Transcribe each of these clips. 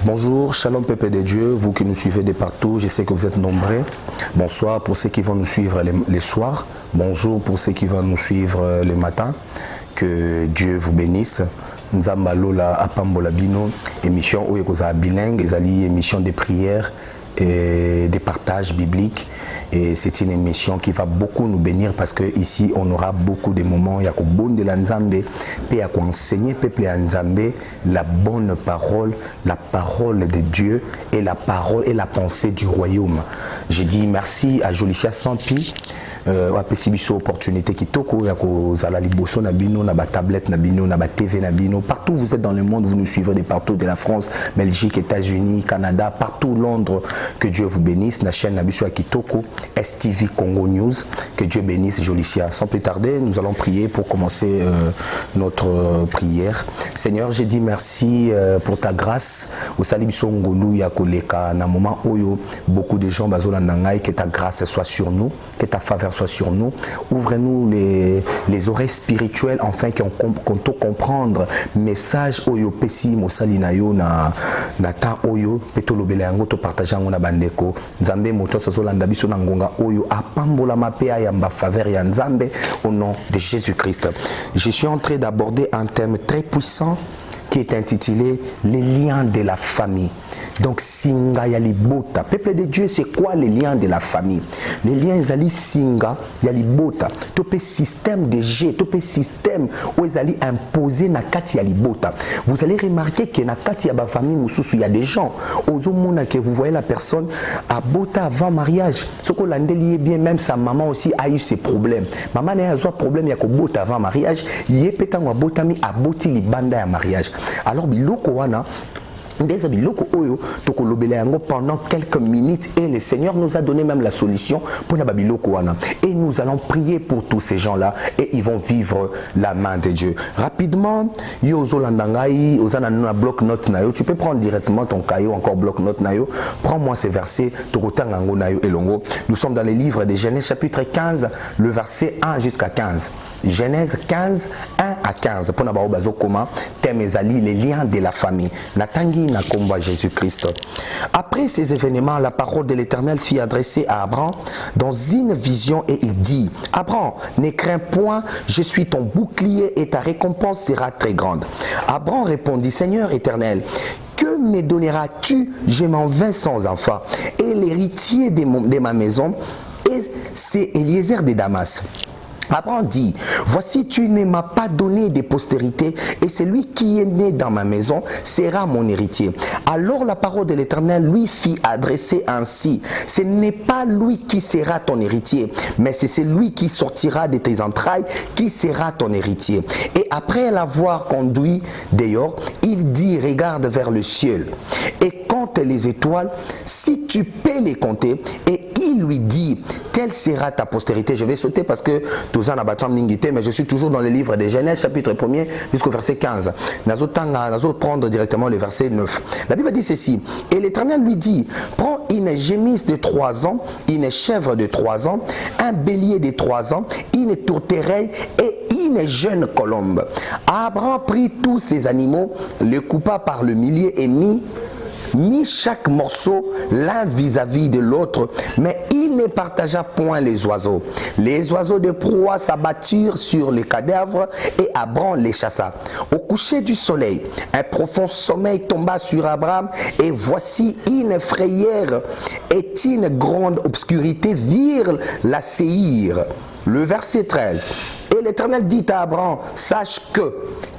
Bonjour, shalom peuple de Dieu, vous qui nous suivez de partout, je sais que vous êtes nombreux. Bonsoir pour ceux qui vont nous suivre les soirs. Bonjour pour ceux qui vont nous suivre les matins. Que Dieu vous bénisse. Nzamba Lola Apambola Bino, émission où il y a bilingue, émission de prière et de partage biblique. Et c'est une émission qui va beaucoup nous bénir parce que ici on aura beaucoup de moments. Il y a bon de la Nzambe, puis il y a enseigner peuple à Nzambe la bonne parole, la parole de Dieu et la parole et la pensée du royaume. Je dis merci à Jolicia Sampi. Apesi biso opportunité kitoko ya kozala liboso na bino na ba tablette na bino na ba TV na bino partout vous êtes dans le monde, vous nous suivez de partout, de la France, Belgique, États-Unis, Canada, partout, Londres. Que Dieu vous bénisse. La chaîne na biso ya kitoko STV Congo News. Que Dieu bénisse Jolicia. Sans plus tarder, nous allons prier pour commencer notre prière. Seigneur, j'ai dit merci pour ta grâce. Au sali biso ngolu ya koleka na moment oyo beaucoup de gens bazolanda ngai, que ta grâce soit sur nous, que ta faveur soit sur nous. Ouvre-nous les oreilles spirituelles afin qu'on te comprendre message oyo pesi mosali na yo na ta oyo petolobela yango to partager yango na bandeko nzambe moto sazolanda biso na ngonga oyo apambola mape ayamba faveur ya nzambe au nom de Jésus-Christ. Je suis en train d'aborder un thème très puissant qui est intitulé les liens de la famille. Donc singa yalibota. Peuple de Dieu, c'est quoi les liens de la famille? Les liens zali singa yalibota. Topé système de G, topé système où ils allaient imposer na kati yalibota. Vous allez remarquer que na kati ya ba famille mususu il y a des gens aux homona que vous voyez la personne à bota avant mariage. Ce qu'on l'a lié bien, même sa maman aussi a eu ses problèmes. Maman n'a pas problème ya ko bota avant mariage. Yé pétango a bota mi a boti li banda ya mariage. Alors biloko wana pendant quelques minutes et le Seigneur nous a donné même la solution pour la Babiloko. Et nous allons prier pour tous ces gens-là et ils vont vivre la main de Dieu. Rapidement, tu peux prendre directement ton caillou, encore bloc-notes. Prends-moi ces versets. Nous sommes dans les livres de Genèse chapitre 15, le verset 1 jusqu'à 15. Genèse 15, 1 à 15. Pour les liens de la famille. Na combat Jésus-Christ. Après ces événements, la parole de l'Éternel fut adressée à Abraham dans une vision et il dit: Abraham, ne crains point, je suis ton bouclier et ta récompense sera très grande. Abraham répondit: Seigneur éternel, que me donneras-tu? Je m'en vais sans enfant. Et l'héritier de ma maison, c'est Eliezer de Damas. Abraham dit: voici, tu ne m'as pas donné de postérité et celui qui est né dans ma maison sera mon héritier. Alors la parole de l'Éternel lui fit adresser ainsi: ce n'est pas lui qui sera ton héritier, mais c'est celui qui sortira de tes entrailles qui sera ton héritier. Et après l'avoir conduit dehors, il dit: regarde vers le ciel et compte les étoiles, si tu peux les compter. Et il lui dit: quelle sera ta postérité? Je vais sauter parce que mais je suis toujours dans le livre de Genèse chapitre 1er jusqu'au verset 15. Nazo prendre directement le verset 9. La Bible dit ceci: et l'Éternel lui dit: prends une gémisse de 3 ans, une chèvre de 3 ans, un bélier de 3 ans, une tourterelle et une jeune colombe. Abraham prit tous ces animaux, les coupa par le milieu et mit chaque morceau l'un vis-à-vis de l'autre, mais il ne partagea point les oiseaux. Les oiseaux de proie s'abattirent sur les cadavres et Abraham les chassa. Au coucher du soleil, un profond sommeil tomba sur Abraham et voici une frayeur et une grande obscurité virent la Séhir. Le verset 13. Et l'Éternel dit à Abraham: sache que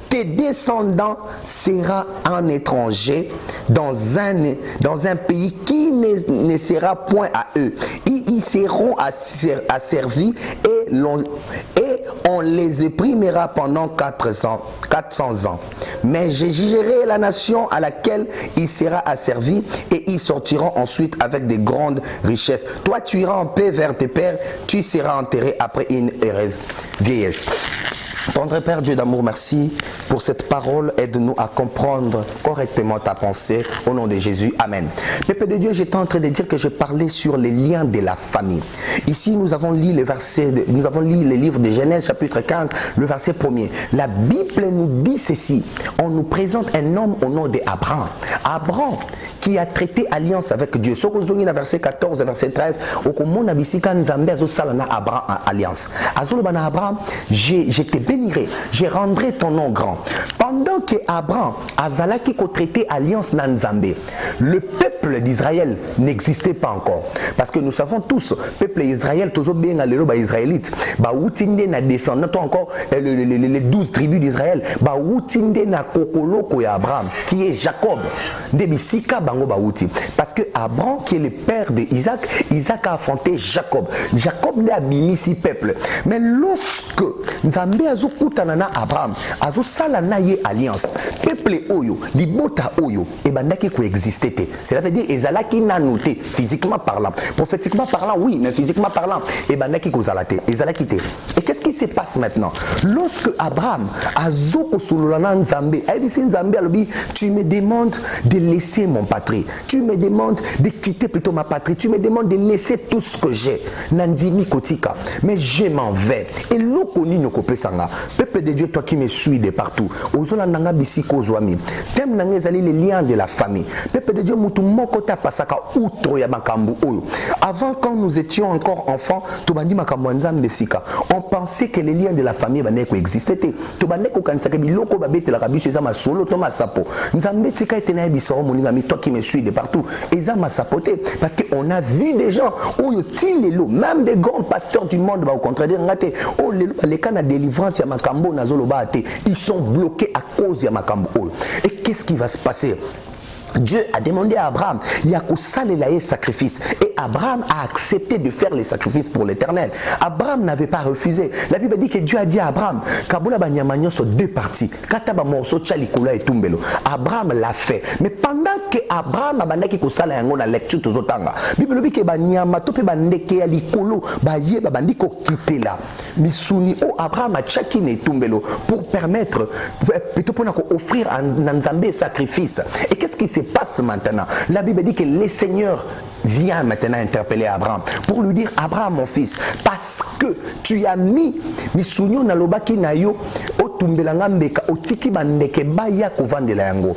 tes descendants seront un étranger dans un pays qui ne sera point à eux. Ils seront asservis et on les opprimera pendant 400 ans. Mais je jugerai la nation à laquelle il sera asservi et ils sortiront ensuite avec de grandes richesses. Toi, tu iras en paix vers tes pères, tu seras enterré après une heureuse vieillesse. Tendre Père Dieu d'amour, merci pour cette parole. Aide-nous à comprendre correctement ta pensée. Au nom de Jésus, Amen. Pépé de Dieu, j'étais en train de dire que je parlais sur les liens de la famille. Ici, nous avons lu le livre de Genèse, chapitre 15, le verset 1er. La Bible nous dit ceci. On nous présente un homme au nom d'Abraham. Abraham qui a traité alliance avec Dieu. Ce que vous avez verset 14, verset 13, au commande Abisika Nzambe Azosalana Abraham alliance. Azolobana Abraham, je te bénirai, je rendrai ton nom grand. Pendant que Abraham Azalaki ko traité alliance na Nzambe, le peuple d'Israël n'existait pas encore. Parce que nous savons tous, peuple d'Israël, tous bien à l'élo, israélite, ba outinde na descendant encore les 12 tribus d'Israël, ba outinde na kokolo ko ya Abraham, qui est Jacob, Nebisika bango ba outi. Parce que Abraham, qui est le père d'Isaac, Isaac a affronté Jacob. Jacob n'a abîmé si peuple. Mais lorsque Nzambe azokutana na Abraham, azosala na ye alliance, peuple oyo, libota oyo, et bandaki coexister. Cela veut dire ezalaki nanuté, physiquement parlant, prophétiquement parlant, oui, mais physiquement parlant, et bandaki kozalate, ezalaki te. Et qu'est-ce qui se passe maintenant? Lorsque Abraham azoko sululana Nzambe, Nzambe alobi, tu me demandes de laisser mon patrie, tu me demandes de quitter plutôt ma patrie, tu me demandes de laisser tout ce que j'ai, nandimi kotika, mais je m'en vais. Et l'okoni no kopesanga, peuple de Dieu, toi qui me suis de partout, ozola nanga bisiko zwami, tem nanga ezali les liens de la famille. Peuple de Dieu, mutu moko ta pasaka outro ya makambu oyo. Avant, quand nous étions encore enfants, tobandi makambu nzambe sika, on pensait que les liens de la famille bane coexistaient. Tobande ko kanisaka biloko babete la kabiso eza masolo to masapo. Nzambe tika etena biso moninga mi toi qui me suis de partout, eza masapoté parce que on a vu des gens oyo tilelo, même des grands pasteurs du monde ba au contraire ngate o les cas na délivrance ya makambo na zoloba ate, ils sont bloqués à cause ya makambo oyo. Et qu'est-ce qui va se passer? Dieu a demandé à Abraham, il y a qu'au salé sacrifice. Et Abraham a accepté de faire les sacrifices pour l'Éternel. Abraham n'avait pas refusé. La Bible dit que Dieu a dit à Abraham, Kaboula Banyamagnon sont deux parties. Kataba morceau Tchalikula et Tumbelo. Abraham l'a fait. Mais pendant que Abraham a bandaki ko sala yango na lecture tozotanga. Bible dit que Banyama tope bandeke ya likolo baye bandiko quitter là. Misuni o Abraham a tchakine et Tumbelo pour permettre plutôt pour offrir à Nzambe sacrifice. Et qu'est-ce qui s'est passe maintenant? La Bible dit que le Seigneur vient maintenant interpeller Abraham pour lui dire, Abraham mon fils, parce que tu as mis misunyo na lobaki na yo otumbelanga mbeka otiki bandeke baya kovandela yango,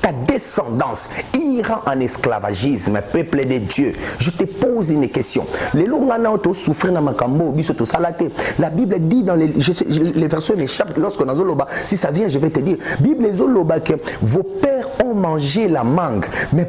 ta descendance ira en esclavagisme, peuple de Dieu. Je te pose une question. Les longana auto souffrir na makambo biso to salate. La Bible dit dans les versets m'échappent lorsqu'on a zoloba, si ça vient je vais te dire. Bible zoloba que vos pères ont mangé la mangue, mais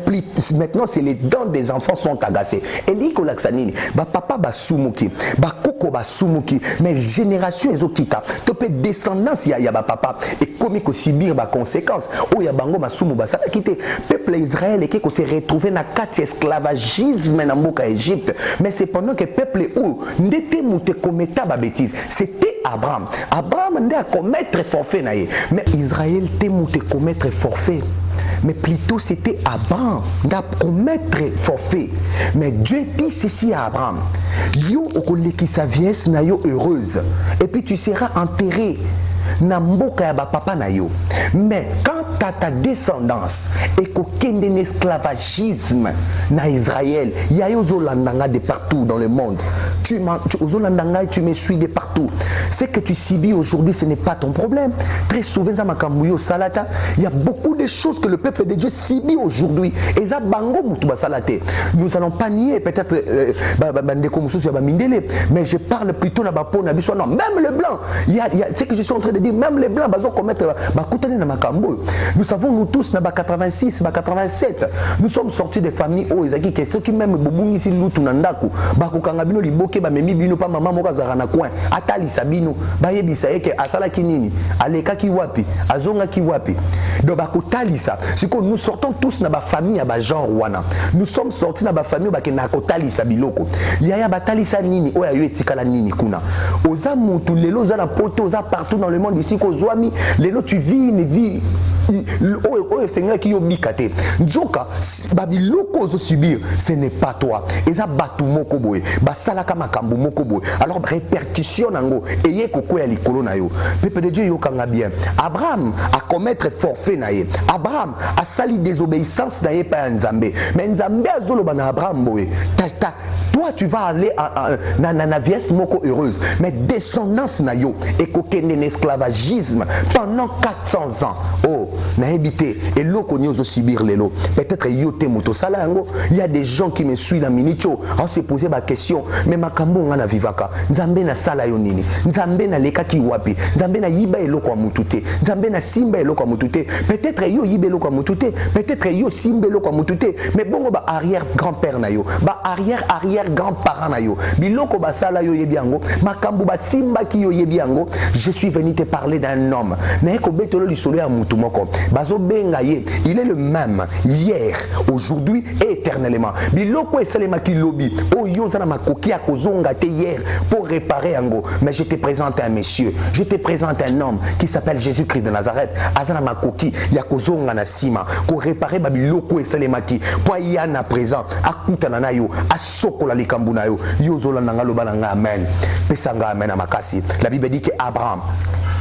maintenant c'est les dents des enfants sont agacées. Et liko laksanini, ba papa ba sumuki, ba koko ba sumuki, mais génération ezokita, topé descendance ya ba papa et comme ko subir ba conséquences. O ya bango ba sumu ba sala quitter peuple Israël et qui s'est retrouvé dans quatre esclavagisme dans mboka Égypte. Mais c'est pendant que peuple ou n'était mouté commettre ba bêtise, c'était Abraham. Abraham n'a commettre forfait naïe, mais Israël t'est mouté commettre forfait. Mais plutôt c'était Abraham n'a commettre forfait. Mais Dieu dit ceci à Abraham, yo okoleki sa vieillesse na yo heureuse et puis tu seras enterré na mboka ya ba papa na yo. Mais quand ta descendance et qu'aucun esclavagisme na Israël, il y a yozolandanga de partout dans le monde. Tu me suis de partout. Ce que tu subis aujourd'hui, ce n'est pas ton problème. Très souvent, il y a beaucoup de choses que le peuple de Dieu subit aujourd'hui. Et ça, nous allons pas nier peut-être mais je parle plutôt de non, même les blancs. Il y a ce que je suis en train de dire, même les blancs, nous savons, nous tous, 86, 87, nous sommes sortis des familles où ils ceux qui même bobungi si lutu nandaku, bakukanga bino liboke ba memi bino pa mama moka zara na coin, atali sabino, bayebisa eke asala kinini, aleka ki wapi, azonga ki wapi. Donc bakutali ça. C'est que nous sortons tous na ba famille ba genre wana. Nous sommes sortis na ba famille ba ke na kotali sabiloko. Yaya batali sa nini, oya yo etikala nini kuna. Oza mutu lelo za na poto, oza partout dans le monde ici ko zwami, lelo tu vis une vie Seigneur qui yobikate nzoka babiloko ozo subir ce n'est pas toi eza batu moko boye basala kama makambo moko boye alors répercussion nango eye koko ya likolo na yo peuple de Dieu yokanga bien Abraham a commettre forfait na ye Abraham a sali désobéissance na ye pa Nzambe mais Nzambe azoloba na Abraham boye toi tu vas aller na vieillesse moko heureuse mais descendance na yo ekokende na esclavagisme pendant 400 ans oh na habité et loko nyozo subir lelo peut-être yote moto sala yango il y a des gens qui me suivent la minicho on se poser ba question mais makambo nga na vivaka Nzambe na sala yo nini Nzambe na leka ki wapi Nzambe na yiba eloko amutute Nzambe na simba eloko amutute peut-être yo yiba eloko amutute peut-être yo simba eloko amutute mais bongo ba arrière grand-père na yo ba arrière grand-parent na yo biloko ba sala yo yebiango makambo ba simba ki yo yebiango je suis venu te parler d'un homme na eko betolo lisolo ya mutu moko bazo benga ye il est le même hier aujourd'hui et éternellement biloko esalema ki lobi o yo zana makoki ya kozonga te hier pour réparer yango mais je te présente un monsieur je te présente un homme qui s'appelle Jésus-Christ de Nazareth azana makoki ya kozonga na sima ko réparer ba biloko esalema ki po ya na présent akutana na yo asokola likambu na yo yo zolanda ngalo bana amen pesa nga amen amakasi la Bible dit que Abraham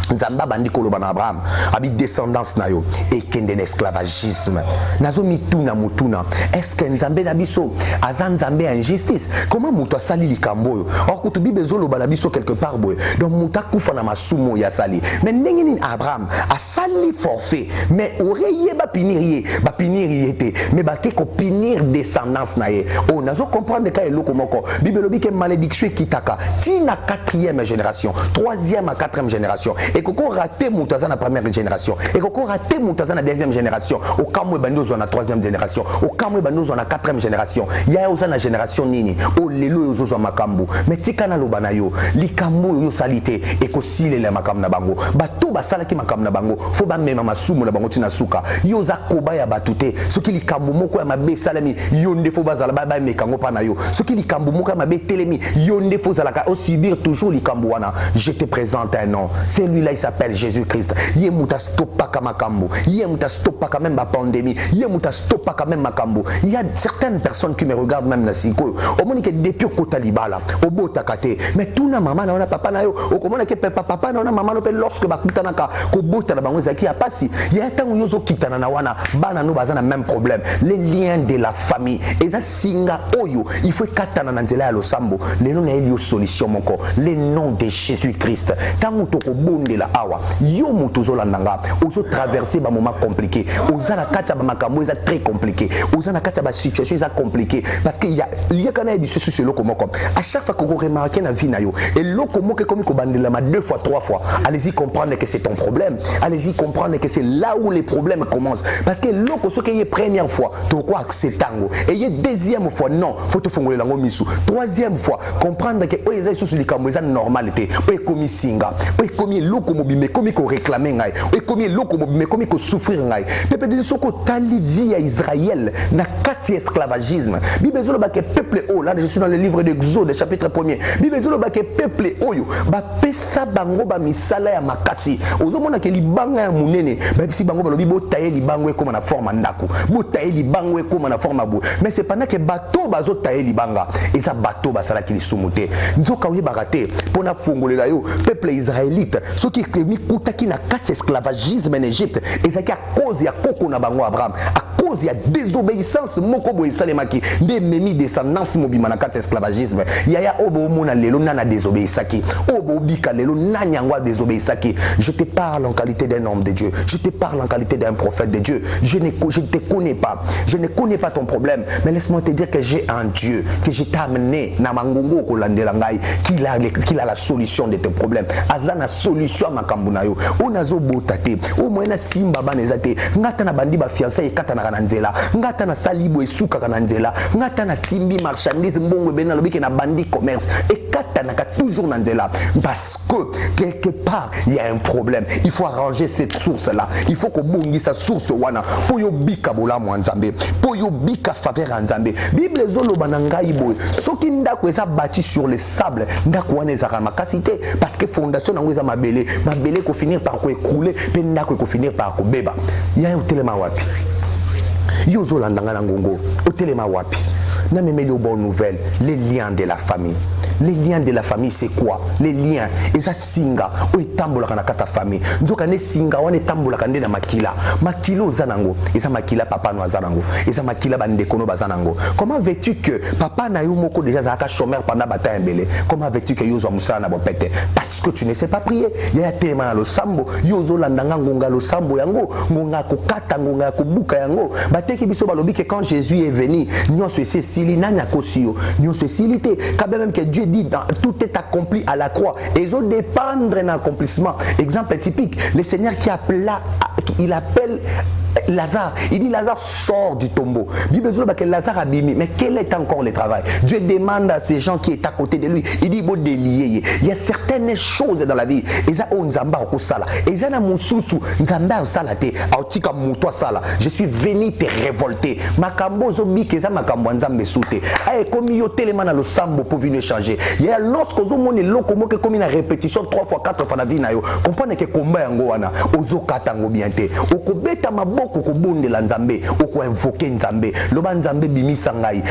Nzamba bandi koloba na Abraham abi descendance na yo et kende na esclavagisme nazo mituna mutuna est-ce que Nzambe na biso azan Nzambe injustice comment muto asali likambo yo or kutu Bible zoloba na biso quelque part boy donc muta kufa na masumo ya sali mais ndenge nini Abraham asali forfait mais oreye ba pinir yete mais ba ke ko pinir descendance na ye oh nazo comprendre ka eloko moko Bible lobi ke malédiction kitaka tina 4e génération 3e à 4e génération et qu'on raté Moutaza la première génération et qu'on raté Moutaza la deuxième génération au Kamwe Bandozo la troisième génération au Kamwe Bandozo la quatrième génération il y a aussi la génération nini au lelo yozo makambu mais tikana lobana yo likambo yo salite et ko sile la makam na bango bato basala ki makam na bango faut ba mema masumu na bango tina suka yo za koba ya batute soki likambo moko ya mabe salami yo ndefo bazala ba mekango pa na yo soki likambo moko ya mabe telemi yo ndefo zalaka au subir toujours likambo wana je te présente un nom c'est lui là il s'appelle Jésus-Christ yé muta stoppa kamakambo yé muta stoppa quand même la pandémie yé muta stoppa quand même makambo il y a certaines personnes qui me regardent même na siko au moni que depuis kota libala au bota kate mais tout na maman na papa na yo au comment que papa na maman no pe lorsque bakutana ka ko bota na bango zaki apasi il y a tant yozo kitana na wana bana no bazana même problème les liens de la famille eza singa oyo il faut katana na nzela ya losambo lelo na elio solution moko le nom de Jésus-Christ tango to ko bonde la awa yo mutu zolandanga ozo traverser ba moment compliqué oza na kati ba makambo eza très compliqué oza na kati ba situation eza compliqué parce que il y a kana du sur le moko à chaque fois que vous remarquez na vie na yo et loko moko comme ko bandela ma 2 fois 3 fois allez-y comprendre que c'est ton problème allez-y comprendre que c'est là où les problèmes commencent parce que loko ce qui est première fois to ko acceptango et y deuxième fois non faut te fongolela ngo misu troisième fois comprendre que o eza sur likambo eza normalité o komi singa o komi loko mobime komi ko réclamer ngai o komi loko mobime komi ko souffrir ngai peuple de soko tali vie à Israël na kati esclavagisme bible zolo ba ke peuple o là je suis dans le livre d'Exode chapitre 1er bible zolo ba ke peuple oyo ba pesa bango ba misala ya makasi ozomona ke libanga ya munene ba bisi bango ba lobi bo taye libango ekoma na forme ndako bo taye libango ekoma na forme bo mais c'est pendant que bateau bazo taye libanga et ça bateau basala ki lisumuté nzoka oye baraté pona fongolela yo peuple israélite ce qui mi kutaki na kati esclavagisme en Égypte et ça qui à cause ya koko na bango Abraham à cause ya désobéissance moko boye salemaki nde memi descendance mobima na kati esclavagisme yaya obo mona lelo nana désobéissaki obo bika lelo nanyangwa désobéissaki je te parle en qualité d'un homme de Dieu je te parle en qualité d'un prophète de Dieu je ne te connais pas je ne connais pas ton problème mais laisse-moi te dire que j'ai un Dieu que je t'ai amené na mangongo kolandela ngai qu'il a la solution de tes problèmes azana solution makambo na yo onazo botate o moena simba banezate ngata na bandi ba fiancé ekata na na nzela ngata na salibo esuka na nzela ngata na simbi marchandise mbongo bena lobiki na bandi commerce ekata na toujours na nzela parce que quelque part il y a un problème. Il faut arranger cette source là. Il faut que bongi sa source wana po yo bika bolamu nzambe po yo bika faveur nzambe. Bible zolo bananga iboy soki ndako eza bâti sur le sable ndako wana ezaka makasité parce que fondation nango eza mabele ko finir par ko écrouler pe ndako ko finir par ko beba. Ya utelema wapi yo zolandanga na ngongo utelema wapi na memeli aux bonnes nouvelles les liens de la famille. Les liens de la famille c'est quoi? Les liens eza singa o etambola kana kata famille nzoka ne singa wana etambola kande na makila makilo zanango eza makila papa no azanango eza makila bandeko no bazanango. Comment veux-tu que papa na yo moko déjà zaka chômeur pendant bataille mbele? Comment veux-tu que yo zo musala na bopete? Parce que tu ne sais pas prier. Ya tellement na losambo yo zo landanga ngonga losambo yango ngonga ko kata ngonga ko buka yango bateki biso balobi que quand Jésus est venu nyonso ese sili nani akosio nyonso esilité quand même que Dieu dit tout est accompli à la croix et ils ont dépendre d'un accomplissement. Exemple typique, le Seigneur il appelle Lazare, il dit Lazare sort du tombeau. Bible dit que Lazare a bimi, mais quel est encore le travail? Dieu demande à ces gens qui est à côté de lui, il dit bon délier. Il y a certaines choses dans la vie. Eza o nzamba ko sala. Eza na mususu nzamba sala te. Autika muto sala. Je suis venu te révolter. Makambo zo bi keza makambo nzambe soute. Ay komi yo telema na lo sambo pour venir changer. Il y a lorsque zo moni loko mo ke komi na répétition 3 fois 4 fois na vie na yo. Comprendre que combat yango wana ozo katango bien te. Okobeta maboko okobondela nzambe oko invoquer nzambe loba nzambe bimisa ngai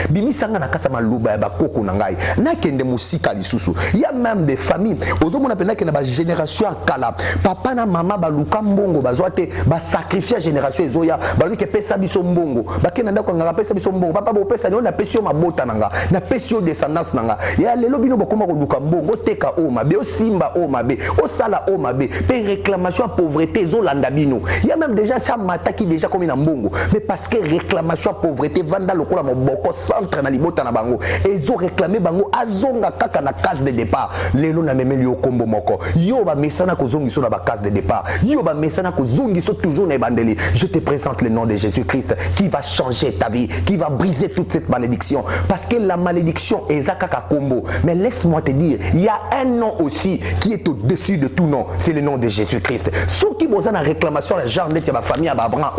na kata maluba ya bakoko na ngai nakende musika lisusu. Il y a même des familles ozomona pena ke na ba génération kala papa na mama baluka mbongo bazwate ba sacrifier génération ezoya baluki ke pesa biso mbongo bakena ndako ngaka pesa biso mbongo papa bo pesa ni na pesio mabota nanga na pesio descendance nanga ya lelo bino bokoma ko luka mbongo teka o mabe o simba o mabe o sala o mabe pe réclamation pauvreté ezolanda bino. Il y a même déjà ça mataki déjà comme une mbongo mais parce que réclamation pauvreté vanda lokola moboko centre na libota na bango ezo réclamer bango azonga kaka na case de départ lelo na memeli okombo moko yo ba mesana ko zongi so na ba case de départ yo ba mesana ko zongi so toujours na bandeli. Je te présente le nom de Jésus-Christ qui va changer ta vie, qui va briser toute cette malédiction parce que la malédiction est kaka kombo mais laisse-moi te dire il y a un nom aussi qui est au-dessus de tout nom, c'est le nom de Jésus-Christ. Ceux qui besoin de réclamation la genre de ma famille à Babran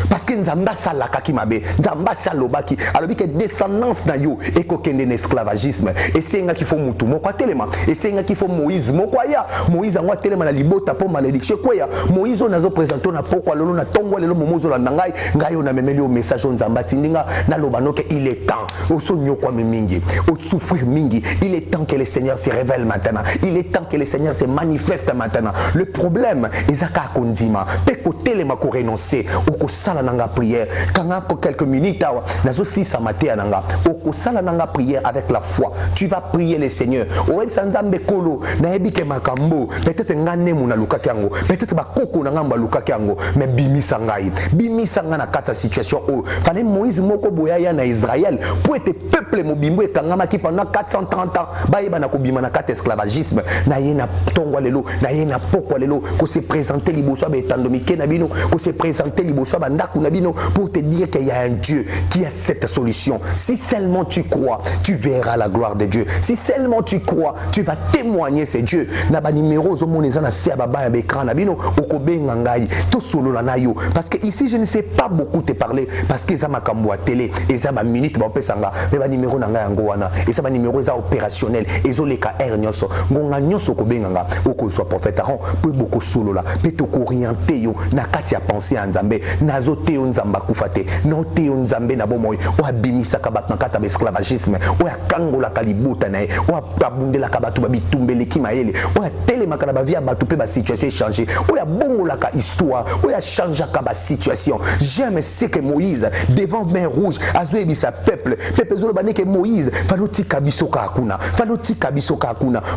parce que nzamba sala kaki mabe nzamba salobaki alobi que descendance na yo ekokende na esclavagisme et c'est nga qu'il faut mutu moko telema et c'est nga qu'il faut Moïse moko ya Moïse ngwa telema na libota pour malédiction quoi ya Moïse on azo présenter na pourquoi lolo na tongo lelo momozo la ngai ngai on a memeli au message nzamba tindinga na lobano que il est temps au sonyo kwa mingi au souffrir mingi il est temps que le Seigneur se révèle maintenant, il est temps que le Seigneur se manifeste maintenant. Le problème ezaka kondima pe ko telema ko renoncer oko sala nanga prière kanga ko quelques minutes awa nazo si sa maté nanga oko sala nanga prière avec la foi. Tu vas prier le Seigneur o el sanzambe kolo na ebike makambo peut-être ngane muna lukaki yango peut-être ba koko na ngamba lukaki yango mais bimisa nga na kata situation o fallait Moïse moko boya ya na Israël pour être peuple mobimbo e kangama ki pendant 430 ans ba yeba na ko bima na kata esclavagisme na yena tongwa lelo na yena pokwa lelo ko se présenter liboso ba etandomike na bino ko se présenter liboso ba ndaku na bino pour te dire qu'il y a un Dieu qui a cette solution. Si seulement tu crois, tu verras la gloire de Dieu. Si seulement tu crois, tu vas témoigner c'est Dieu. Na ba numéro zo moneza na se baba ya écran na bino okobenga ngai to solo la nayo parce que ici je ne sais pas beaucoup te parler parce que ça makambo à télé et ça ba minute ba pesanga mais ba numéro na ngai ngo wana et ça ba numéro za opérationnel ezoleka r nyonso ngonga nyonso kobenga nga okozwa prophète Aaron pour beaucoup solo la pe to orienter yo na kati ya penser en Nzambe nazo te nzamba kufate no te nzambe na bomoy o abimisa kabat na kata esclavagisme o akangola kalibuta na o abundela kabatu babitumbele kimaele o atelema kana ba via batu pe ba situation changer o ya bongola ka histoire o ya changer ka ba situation. J'aime ce que Moïse devant mer rouge azoebi sa peuple zolo baneke Moïse faloti kabisoka akuna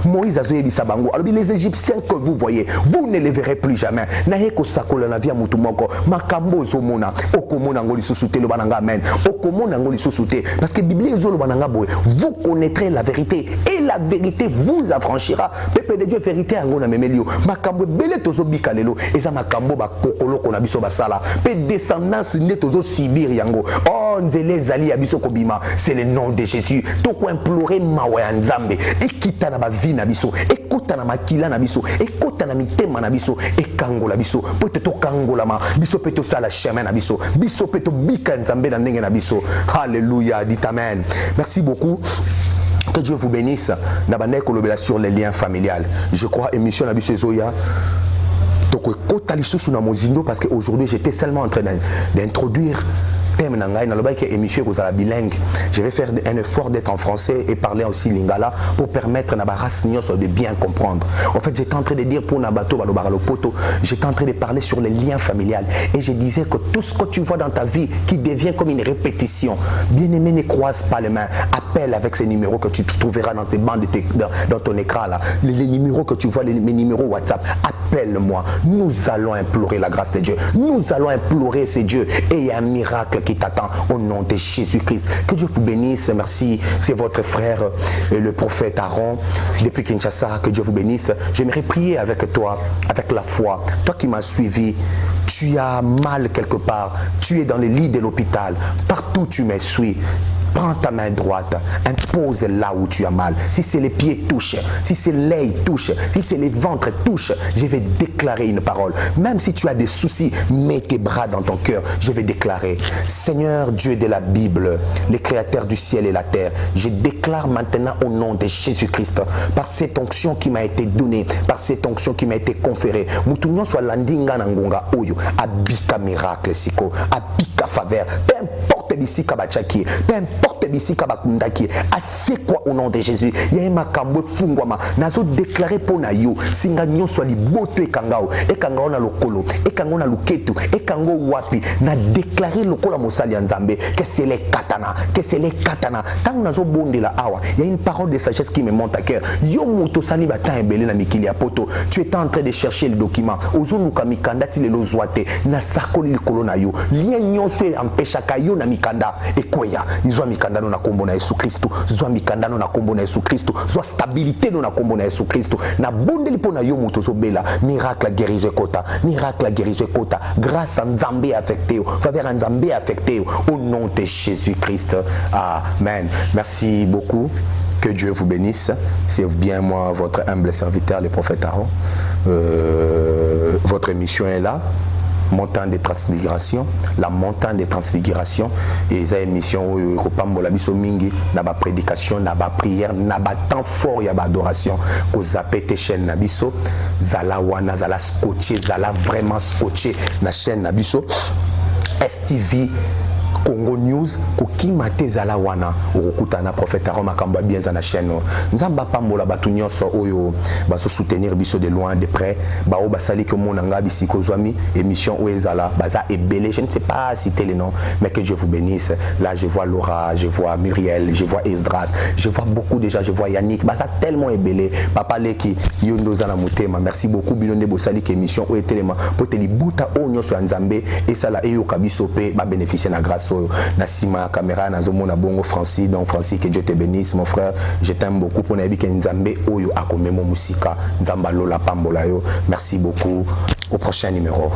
Moïse azoebi sa bango alors les Égyptiens que vous voyez vous ne les verrez plus jamais na eko sakola na via mutu moko makambo zomona okomona ngoli sous-souté le bananga amen okomona ngoli sous-souté parce que Bible ezolo bananga boy vous connaîtrez la vérité et la vérité vous affranchira peuple de Dieu vérité ngona memelio makambo belé tozo bikalelo eza makambo ba kokolo kona biso basala pe descendance ne tozo sibir yango oh nzele zali ya biso kobima c'est le nom de Jésus to ko implorer mawa ya nzambe ekita na ba vie na biso ekota na makila na biso ekota na mitema na biso ekangola biso peut to kangola ma biso peut to sala chemin na biso biso peut to bika nzambe na ndenge na biso alléluia dit amen merci beaucoup. Que Dieu vous bénisse. Sur les liens familiales. Je crois émission na biso zoya. Donc parce qu'aujourd'hui j'étais seulement en train d'introduire bilingue. Je vais faire un effort d'être en français et parler aussi lingala pour permettre de bien comprendre. En fait, j'étais en train de dire pour Nabato, j'étais en train de parler sur les liens familiales et je disais que tout ce que tu vois dans ta vie qui devient comme une répétition, bien aimé, ne croise pas les mains. Appelle avec ces numéros que tu trouveras dans tes bandes dans ton écran là. Les numéros que tu vois, mes numéros WhatsApp, appelle-moi. Nous allons implorer la grâce de Dieu. Nous allons implorer ces dieux et il y a un miracle qui t'attend au nom de Jésus-Christ. Que Dieu vous bénisse. Merci. C'est votre frère, le prophète Aaron, depuis Kinshasa. Que Dieu vous bénisse. J'aimerais prier avec toi, avec la foi. Toi qui m'as suivi, tu as mal quelque part. Tu es dans le lit de l'hôpital. Partout tu me suis. Prends ta main droite, impose là où tu as mal. Si c'est les pieds touche, si c'est l'œil touche, si c'est les ventres touche, je vais déclarer une parole. Même si tu as des soucis, mets tes bras dans ton cœur. Je vais déclarer, Seigneur Dieu de la Bible, le créateur du ciel et la terre, je déclare maintenant au nom de Jésus-Christ, par cette onction qui m'a été donnée, par cette onction qui m'a été conférée, Moutounion soit landinga nangonga oyo, abika miracle siko, abika faveur, peu importe bisika bachaki, peu importe bisika bakundaki, assez quoi au nom de Jésus. Il y a un makambo fungwama, nazo déclaré pour na yo, singa nyonso liboto ekangao, ekangao na lokolo, ekangao na luketu, ekango wapi, na déclaré lokola mosali ya nzambe, que c'est les katana, que c'est les katana. Tant nazo bonde la awa, il y a une parole de sagesse qui me monte à cœur. Yo moto sali bata ebele na mikili ya poto, tu étais en train de chercher le document, ozonuka mikanda ti lelo zwate, na sakoli likolo na yo, lien nyonso empêchaka yo na mikanda, ekweya, izwa mikanda na kombo na Yesu Kristo, zwa mikanda na kombo na Yesu Kristo, zwa stabilité na kombo na Yesu Kristo, na bonde lipo na yo moto zobela, miracle guérison kota, miracle guérison kota, grâce à Nzambe affecté, faveur à Nzambe affecté, au nom de Jésus-Christ. Amen. Merci beaucoup. Que Dieu vous bénisse. C'est bien moi, votre humble serviteur, le prophète Aaron. Votre émission est là. Montagne de transfiguration, la montagne de transfiguration et ça émission où kopambola biso mingi na ba prédication na ba prière na ba temps fort ya ba adoration ko zapete chaîne na biso zala wana zala scotché zala vraiment scotché na chaîne na biso STV Congo News kokima tezala wana okutana prophète Aaron makamba bien za na chaîne nzamba pambola batu nyonso oyo baso soutenir biso de loin de près ba o basali que mon anga bisiko zwami émission o ezala baza ebele je ne sais pas citer les noms mais que Dieu vous bénisse. Là je vois Laura, je vois Muriel, je vois Esdras, je vois beaucoup déjà, je vois Yannick baza tellement ebele papa leki yondo za na mutema. Merci beaucoup bilonde bosali que émission o etelema poteli buta o nyonso ya nzambe et sala eyo kabiso pe ba bénéficier na grâce Nassima caméra nazomona bongo Francis. Donc Francis, que Dieu te bénisse mon frère, je t'aime beaucoup pour nabi que nzambe oyo akomemo musika nzamba lola pambola yo. Merci beaucoup, au prochain numéro.